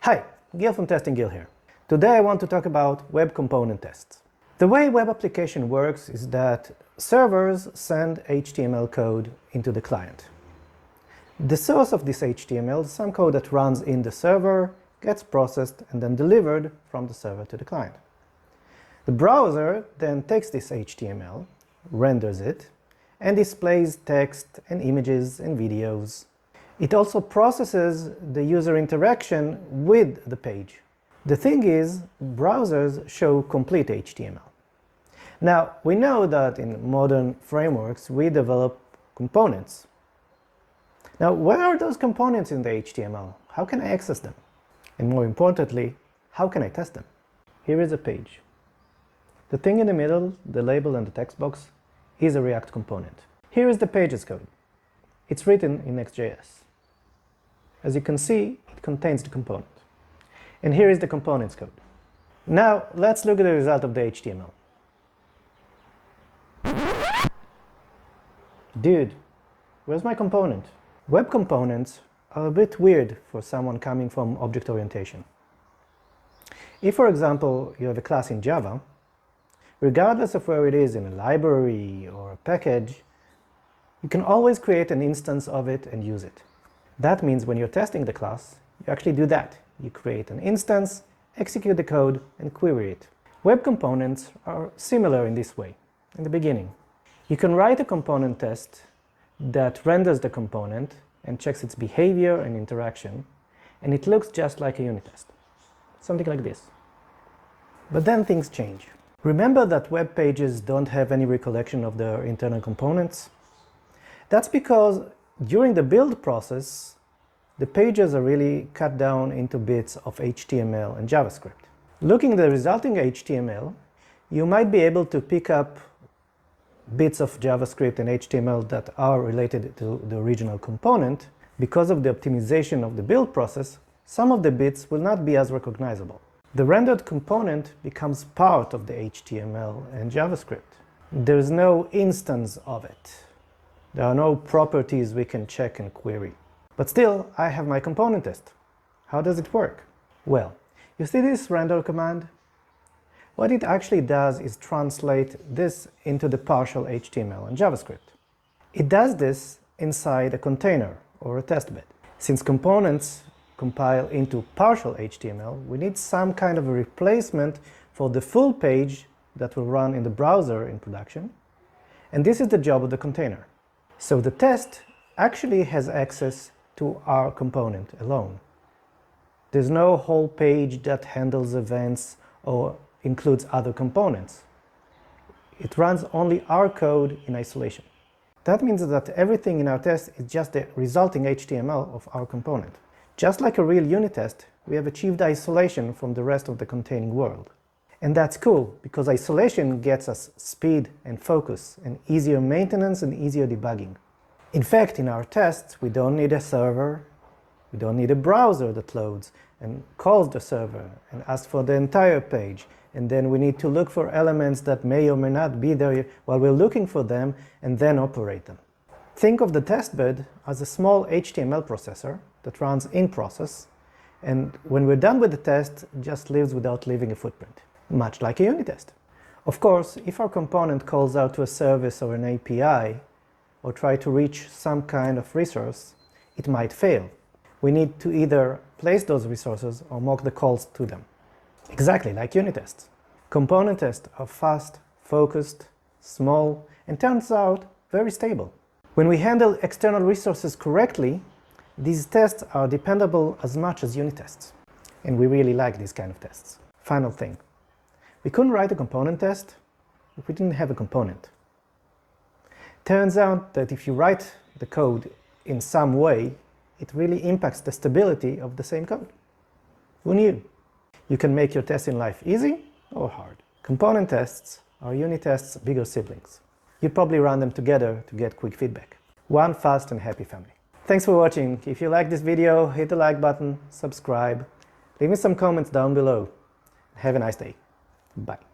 Hi, Gil from Testing Gil here. Today I want to talk about web component tests. The way web application works is that servers send HTML code into the client. The source of this HTML is some code that runs in the server, gets processed, and then delivered from the server to the client. The browser then takes this HTML, renders it, and displays text and images and videos. It also processes the user interaction with the page. The thing is, browsers show complete HTML. Now, we know that in modern frameworks we develop components. Now, where are those components in the HTML? How can I access them? And more importantly, how can I test them? Here is a page. The thing in the middle, the label and the text box, is a React component. Here is the page's code. It's written in Next.js. As you can see, it contains the component. And here is the component's code. Now, let's look at the result of the HTML. Dude, where's my component? Web components are a bit weird for someone coming from object orientation. If, for example, you have a class in Java, regardless of where it is in a library or a package, you can always create an instance of it and use it. That means when you're testing the class, you actually do that. You create an instance, execute the code, and query it. Web components are similar in this way. In the beginning, you can write a component test that renders the component and checks its behavior and interaction, and it looks just like a unit test. Something like this. But then things change. Remember that web pages don't have any recollection of their internal components? That's because during the build process, the pages are really cut down into bits of HTML and JavaScript. Looking at the resulting HTML, you might be able to pick up bits of JavaScript and HTML that are related to the original component. Because of the optimization of the build process, some of the bits will not be as recognizable. The rendered component becomes part of the HTML and JavaScript. There is no instance of it. There are no properties we can check and query. But still, I have my component test. How does it work? Well, you see this render command? What it actually does is translate this into the partial HTML and JavaScript. It does this inside a container or a test bed. Since components compile into partial HTML, we need some kind of a replacement for the full page that will run in the browser in production. And this is the job of the container. So the test actually has access to our component alone. There's no whole page that handles events or includes other components. It runs only our code in isolation. That means that everything in our test is just the resulting HTML of our component. Just like a real unit test, we have achieved isolation from the rest of the containing world. And that's cool, because isolation gets us speed and focus, and easier maintenance and easier debugging. In fact, in our tests, we don't need a server, we don't need a browser that loads and calls the server and asks for the entire page, and then we need to look for elements that may or may not be there while we're looking for them, and then operate them. Think of the test bed as a small HTML processor that runs in process, and when we're done with the test, it just lives without leaving a footprint. Much like a unit test. Of course, if our component calls out to a service or an API, or try to reach some kind of resource, it might fail. We need to either place those resources or mock the calls to them. Exactly like unit tests. Component tests are fast, focused, small, and turns out very stable. When we handle external resources correctly, these tests are dependable as much as unit tests. And we really like these kind of tests. Final thing. We couldn't write a component test if we didn't have a component. Turns out that if you write the code in some way, it really impacts the stability of the same code. Who knew? You can make your test in life easy or hard. Component tests are unit tests' bigger siblings. You probably run them together to get quick feedback. One fast and happy family. Thanks for watching. If you like this video, hit the like button, subscribe, leave me some comments down below. Have a nice day. Bye.